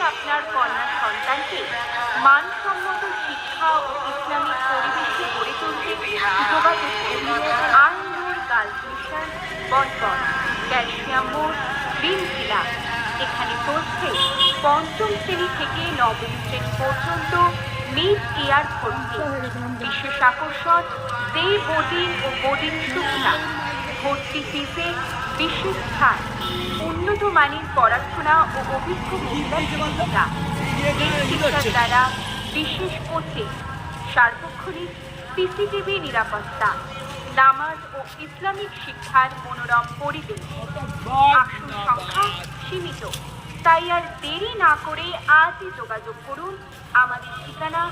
আপনার কন্যা সন্তানকে মানসম্মত শিক্ষা ও ইসলামিক পরিবেশে গড়ে তুলতে যোগাযোগ করুন। আল-নূর গার্লস মিশন, বটবন, ক্যালসিয়াম মোড়, বিনকিলা। এখানে চলছে পঞ্চম শ্রেণী থেকে নবম শ্রেণী পর্যন্ত মিড ইয়ার ভর্তি। বিশেষ আকর্ষণ ডে বোর্ডিং ও বোর্ডিং সুবিধা। ভর্তি ফিসে বিশেষ ছাড়, উন্নত মানের পড়াশোনা ও অভিজ্ঞ মহিলা শিক্ষিকা, শিক্ষার দ্বারা বিশেষ কোচিং, সার্বক্ষণিক সিসিটিভি নিরাপত্তা, নামাজ ও ইসলামিক শিক্ষার মনোরম পরিবেশ। আসন সংখ্যা সীমিত, তাই আর দেরি না করে আজই যোগাযোগ করুন। আমাদের ঠিকানা